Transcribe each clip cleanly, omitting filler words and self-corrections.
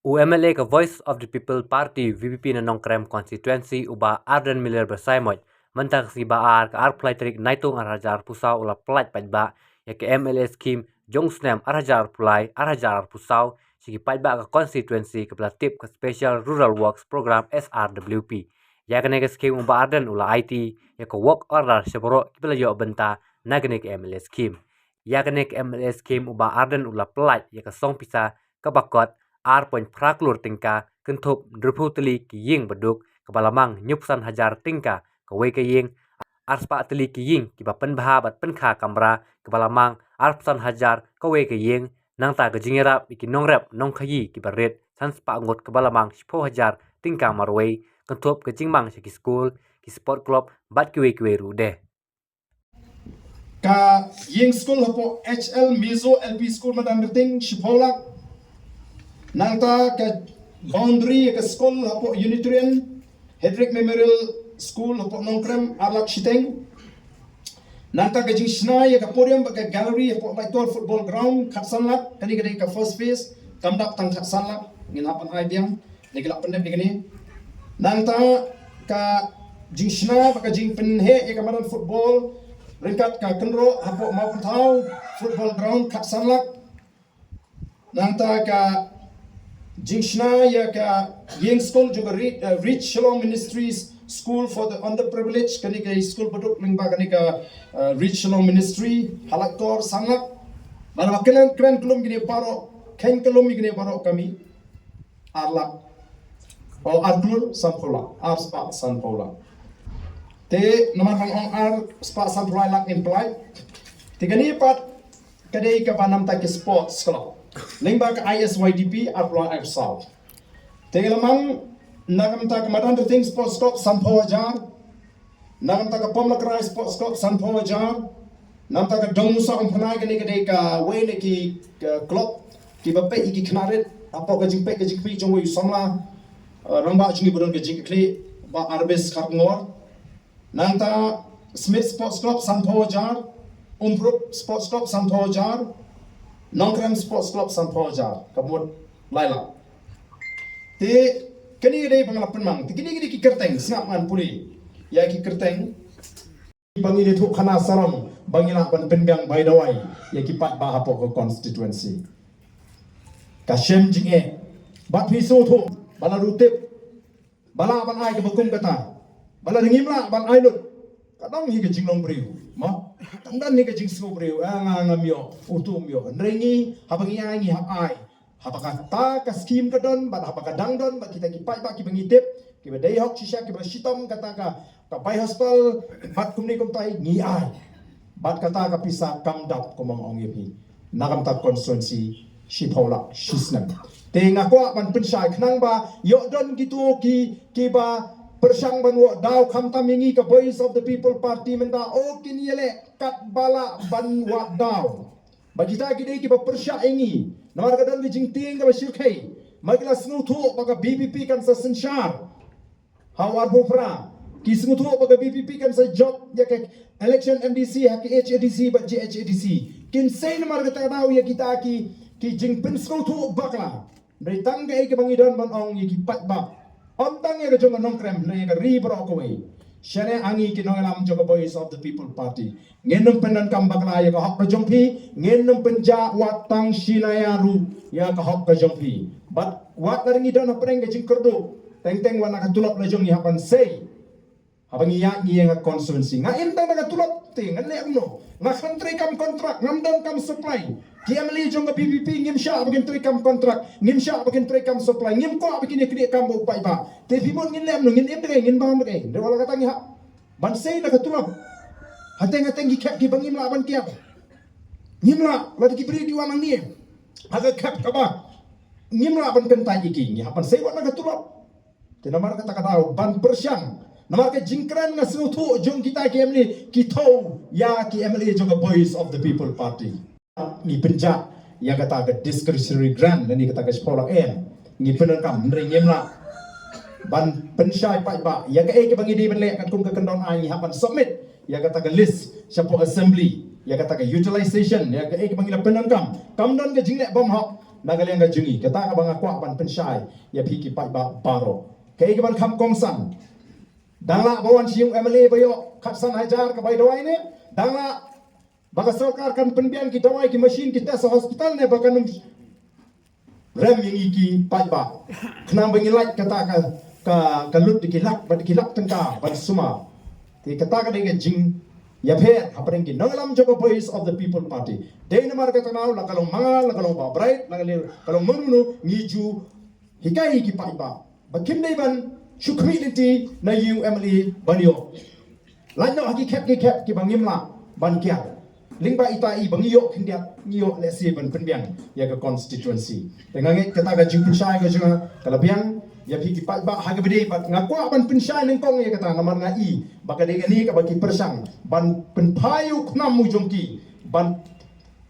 UMLA ke Voice of the People Party VPP na Nongkrem constituency uba Arden Miller bersaimoj mentang si baar ke arplai terik naitung arhajar pusau ula pelat pajba ya ke MLA scheme jongsnem arhajar pulai arhajar pusau sigi pajba ke constituency ke tip ke Special Rural Works Program SRWP ya kene ke scheme uba Arden ula IT ya ke work order seporo kipela jo benta nagene ke MLA scheme ya kene ke MLA scheme uba Arden ula pelat ya ke song pisa ke bakot ar praklur tingka kentup druputeli ki ying beduk kebalamang nyupsan hajar tingka kewe ke ying arspa teli ki ying kiba penbaha bat penka kamra kebalamang arpsan hajar kewe ke ying nang ta kejingirap iki nongrep nong kayi kiba red san spa ngot kebalamang 10 hajar tingka marway kentup kejingmang seki school ki sport club bat kiwe rude ka ying school hapo HL Mizo LP school madan riting shipolak nangta ke boundary ke school hapo Unitarian Hedrick Memorial School hapo Nongkrem Arlak Shiteng nangta ke jingshna ya ke podium ke gallery hapo Baitol football ground Khatsanlak kani ke ke first phase kamdak tang Khatsanlak ngin hapan ai biang legilak pendep digini nangta ka jingshna ka jing penhe ya ke madan football ringkat ka kenro hapo Mapantau football ground Khatsanlak nangta ka Jingshna ya ka Ying School juga Reach Shalom Ministries School for the Underprivileged kani ka school beduk lingba kani ka Reach Shalom Ministry halaktor sangat mana makinan keren kelum gini paro ken kelum gini paro kami arlak arklur sanpola arspa sanpola te nomor ong ar spa sanpola lak imply tiga ni pat kadai ka panam ta ke sports club lingba ke ISYDP Arpla F South. Tegelamang nagam ta kemadan thing sports club Sanpo Ajar. Nagam ta ka Pomlakrai sports club Sanpo Ajar. Nam ta ka Dongmusa umpanai ke ni ka wene ki club ki bape iki knaret apo ka jingpe ka jingpi jongwe samla ramba jungi budon ke jingkli ba arbes karngor. Nam ta Smith sports club Sanpo Ajar. Umpruk sports club Sanpo Ajar. Nongkrem Sports Club Sanpojar kamut laila te kini dei pangalapan mang te kini ki kerteng snap ngan puli ya ki kerteng bangi ni thu khana saram bangila ban penbyang baidawai ya ki pat ba hapo ko constituency ka shem jinge bat piso thu bala rutip bala ban ai ke bukum kata bala ngimla ban ai lut kadang hi ke jinglong briu ma tangdan ni ke jing smo briu ngamio utumio rengi habangi angi hapai habaka ta ka scheme kadon bat habaka dangdon bat kita kipai ba ki bangitip ki badai hok shisha ki basitom kata ka pai hospital bat kumni kumtai ngi ai bat kata ka pisa kamdap komong ongipi nagam ta constituency shiphola shisnam te ngakwa ban pensai khnang ba yo don gitu ki ba persang banwa daw kamta mingi ka Voice of the People Party menda o kiniyele kat bala banwa daw bagita gidei ki persya ingi namar kadan lijing ting ka basirkai magila snutu baga BPP kan sa sensyar hawar bufra ki snutu baga BPP kan sa job ya ke election MDC ha ki HADC ba JHADC kin say namar kata daw ya kita ki jing pen snutu bakla dari tangga ke bangidon ban ong ki pat ba Ontang ya kejong nongkrem na ya ribro kowe. Shane angi kinongalam joga Voice of the People Party. Ngenum penan kambakla ya kahok kejong pi, ngenum penja watang shinayaru ya kahok kejong pi. But wat naringi don apreng kejing kerdo. Teng wana katulok na jong yapan say. Habang iya nga constituency. Nga intang na katulok te ngale amno. Nga country kam kontrak, ngamdon kam supply. Kiam li jong ka PPP ngim sya bagin tri kam kontrak, ngim sya bagin tri kam supply, ngim ko bagin kini kam bo pai ba. Te pimon ngin lem no ngin em dai ngin bam dai. De wala kata ngi ha. Ban sei na katulok. Hateng gi kap ki bangim la ban kiap. Ngim la ki bri di wanang ni. Haga kap ka ba. Ngim la ban kentai ki ngi hapan sei wat na katulok. Te namar kata ban persyang. Namar ke jingkran nga sutu jong kita ki emli kitau ya ki emli jong Voice of the People Party. Ni penja yang kata ke discretionary grant dan ni kata ke sekolah ni penerkam nringem la ban pensyai pai ba ya ke bangi di benlek kat kum ke kendon ai hapan submit ya kata ke list siapa assembly ya kata ke utilization ya ke bangi la penerkam kamdon ke jinglek bom hok nagaling ga jungi kata ka banga kwa ban pensyai ya phiki pai ba baro ke ban kham kong san dangla bawan siung MLA bayo kapsan hajar ka bai dawai ne dangla baka sarkar kan penbian ki dawai ki machine kita sa hospital ne baka num rem yang iki pai ba kena bangilai kata ka lut dikilak ba dikilak tengka ban suma ti kata ka dengan jing ya pher apeng ki nanglam jogo voice of the people party dei na mar kata nau la kalong mangal la kalong ba bright la kalong munu ngiju hikai ki pai ba bakim dei ban community na UMLE banyo lanyo haki kep ki bangim la ban kya lingba ita i bangiyo kindia niyo lesi ban penbiang ya ke constituency dengan kata ga jing pensai ga junga kalabiang ya piki pat ba haga bede bat ngakwa ban pensai ning kong ya kata ngamar ngai baka de ni ka baki persang ban penpayu knam mu jongki ban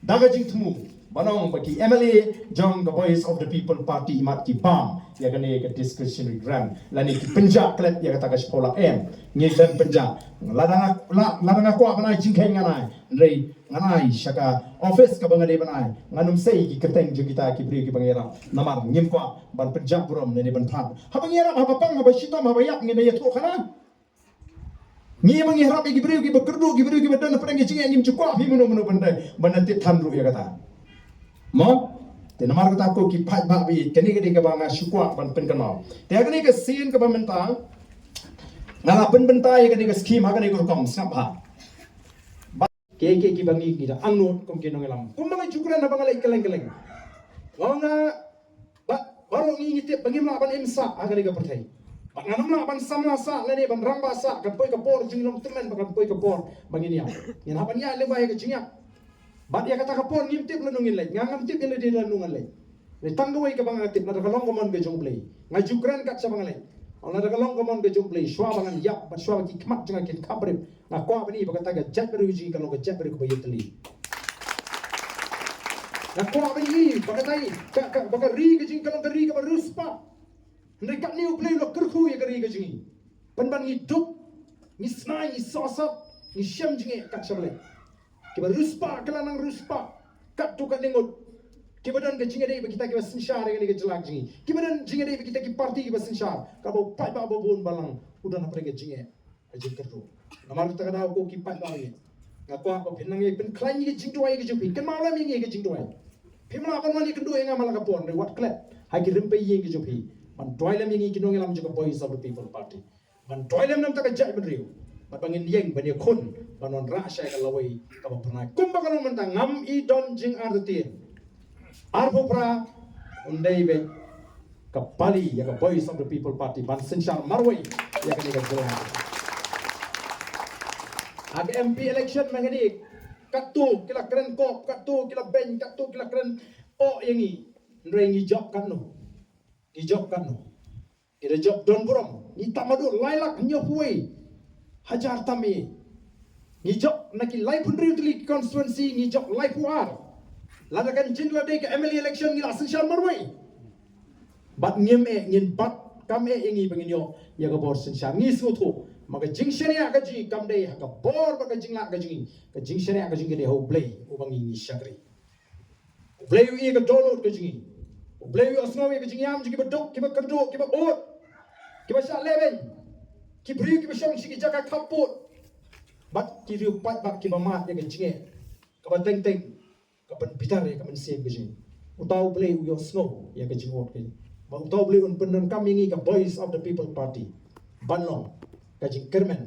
daga jing temu banong bagi MLA jong the voice of the people party mat ki bam ya kene ke discretionary grant lani ki penja klep ya kata ka sekolah ngi dan penja ladang aku apa nai jingkai nganai rei nganai syaka office ka bangade banai nganum sei ki keteng jo kita ki bri ki bangera namar ngim kwa ban penja burom ne ban phat ha bangera ha papang ha bashita ha bayak ngi ne to khana ngi mangi harap ki bri ki bekerdu ki bri ki badan perang jingai ngim cukwa hi menu benda benda tit thanru ya kata mo te namar kata ko ki phat ba bi kani kadi ka banga syukwa ban pen kanau te kani ka sin ka bamenta ngala pen bentai kani ka scheme ha kani ko kom snap ha ke ki bangi kita angno kom ke nongelam kum banga cukran na banga keleng ngonga baru ngi te bangim la ban imsa ha kani ka perthai nganam la ban samla sa lene ban ramba sa ka poi ka por jinglong temen ban poi ka por bangi nia ina ban ya le bai ka jingya bat ya kata kapon ngimtip la nungin lai ngam tip ele de la nungan lai le tangwai ka bang tip na ka long komon be jong play nga jukran kat sa bang lai ona da ka long komon be jong play shwa bangan yap bat shwa ki kmak janga kin kabre na kwa bani ba kata ga jat beru ji ka long ka jat beru ko bayetli na kwa bani ba kata ka ba ka ri ka jing ka long ka ri ka ruspa ndai ka new play lo kurkhu ya ka ri ka jing ban ban ni duk ni snai ni sosap ni shem jinge kat sa bang lai kiba ruspa kala nang ruspa kat tu kat lengot kiba dan ke jinga dei kita kiba sinshar ngani ke jelak jingi kiba dan jinga dei kita ki parti kiba sinshar ka bo pai ba bo bon balang udan apre ke jinga ajin kerto namar ta kada ko ki pai ba ye ngakwa ko pinang ye pen klan ye jing tuai ke jupi kan mala mi ye ke jing tuai pimla kan mali kendo nga mala ka pon re wat klet ha ki rimpe ye ke jupi man toilam ye ki nongelam juga voice of the people party man toilam nam ta ka jai ben riu bangin yeng bani khun banon rasha ka lawai ka pernah kumba kalau mentang ngam I don jing artin arpopra undai be ka pali ya ka voice of the people party ban senshar marwai ya ka ni ka jelah ag MP election mangani katu kila keren ko katu kila ben katu kila keren o yangi nrengi job kan no ki job kan no ida job don burom ni tamadu lailak nyopuai hajar tami ngijok naki live pundri utili constituency ngijok live war ladakan jindla de ke MLA election ngila sensyal marwai bat ngiem ngin bat kame ingi bangin ya ka bor sensyal ngi sutu maka jing sharia ka ji kam de ka bor ba ka jingla ka jingi ka jing sharia ka jingi de ho play ubangi ngi shakri play wi ka download ka jingi play wi asno wi ka jingi am jingi badok ki ba kardo ki ba ot ki ba sha leven ki bri ki bashong shi ki jaka kaput bat ki riu pat bat ki bamat ya jinge ka ban teng teng ka ban pitar ya ka ban sem ke jing utau play yo snow ya ka jingot ke ba utau play un pendan kami ngi ka voice of the people party banlong ka jing kermen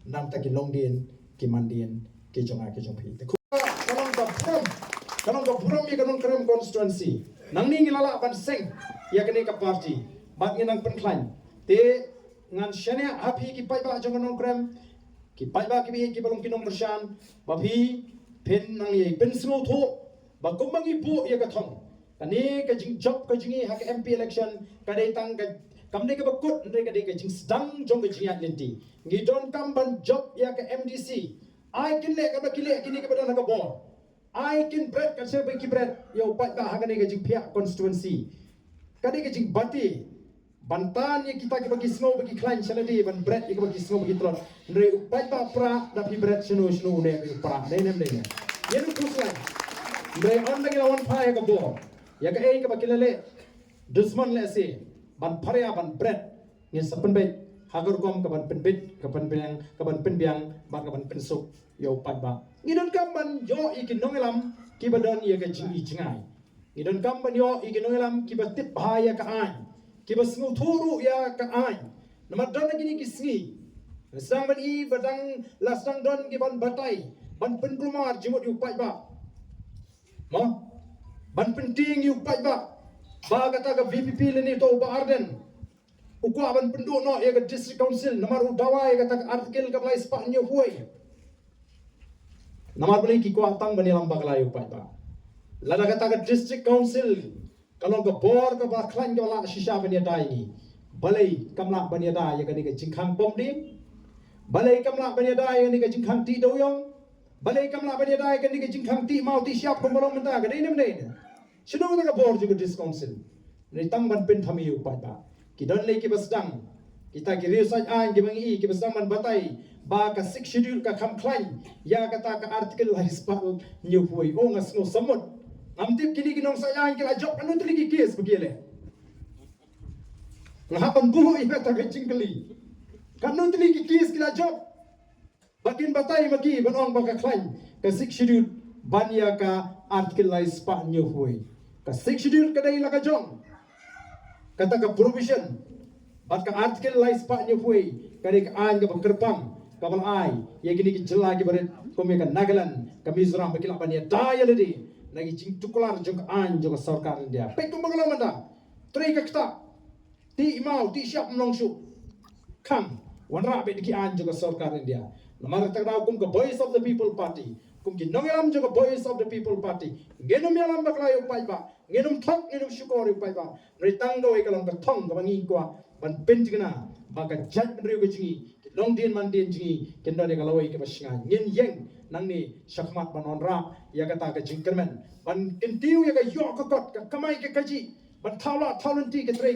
nam ta ki longdien ki mandien ki jonga ki jongpi te kanong ka buram ya kanong kerem constituency nang ni lala ban seng ya ka ni ka party bat ngi nang penklan te ngan shania api ki pai ba jong nong krem ki pai ba ki bi ki balong kinong bersyan ba phi pen nang ye pen smo tho ba kumbangi pu ya ka thong kani ka jing job ka jingi ha ka MP election ka dei tang ka kam de ka bakut ndre ka dei ka jing sedang jong ka jingat lenti ngi don kam ban job ya ka MDC ai kin le ka ba kile kini ka badan ka bor ai kin bread ka se ba ki bread yo pai ba ha ka dei ka jing pia constituency ka dei ka jing bati bantan yang kita bagi snow bagi klein saladi ban bread yang bagi snow bagi telur ndre upai ba pra tapi bread snow ne pra ne nem ne ye nu kusla ndre on lagi lawan pa ya ka bo ya ka ei ka bakilale dusman le se ban pharia ban bread ngi sapan bai hagar kom ka ban penbit ka ban penbiang ban ka ban pensuk yo pat ba ngidon kam ban yo ikin nongelam ki badon ye ka jingi jingai ngidon kam ban yo ikin nongelam ki batip bahaya ka ai ki basngu thuru ya ka ai nama don gini ki sngi sang ban i badang lasang don ki ban batai ban penrumar jimut yu pat ba mo ban penting yu pat ba kata ka VPP le ni to ba arden ukwa ban pendu no ya ka district council namar udawa ya kata artikel ka play spa nyu huai namar beli ki kwa tang bani lamba kala yu pat ba lada kata ka district council kalau ka bor ka ba klan ka la shisha bani dai ni balai kamla bani dai ya ka ni ka jingkhang pom ding balai kamla bani dai ya ni ka jingkhang ti doyong balai kamla bani dai ka ni ka jingkhang ti mau ti siap ko molong menta ka dei nem dei Sino na ka board juga dis council. Nitang ban pen thami upat ba. Kidon le ki basdang. Kita ki research an ki bangi ki basdang man batai ba ka 6 schedule ka kham khlain ya kata ka article la hispal new hui o ngas no samot. Amtip kini kinong sa an ki la job anu tli ki case begile. Lahapan buho iba ta ka jingkali. Kanu tli ki case ki la job. Bakin batai maki banong ba ka khlain ka 6 schedule ban ya ka article la hispal new hui. Ka 6 schedule kadai la ka jong kata ka provision bat ka article la spa nyu pui kadai ka an ka bangkerpam ka bal ai ye gini ki jela ki baret ko me ka Nagaland ka Mizoram bakila ban ya daya ledi lagi jing tukular jong an jong sarkar India pe kum bagala manda tri ka kta ti mau ti siap mlong su kam wanra be ki an jong sarkar India namar ta da kum ka voice of the people party kum ki nongelam jong voice of the people party genum yalam bakla yo pai ba ngenum thok ngenum syukor yo pai ba ritang do ikalam ka thong ka bangi kwa ban penjigna ba ka jat riu ka jingi long din man din jingi kendo de kalawai ka basinga ngin yeng nang ni shakmat banon ra ya kata ka jingkermen ban kentiu ya ka yo ka kot ka kamai ka kaji ban thawla thawlanti ka tre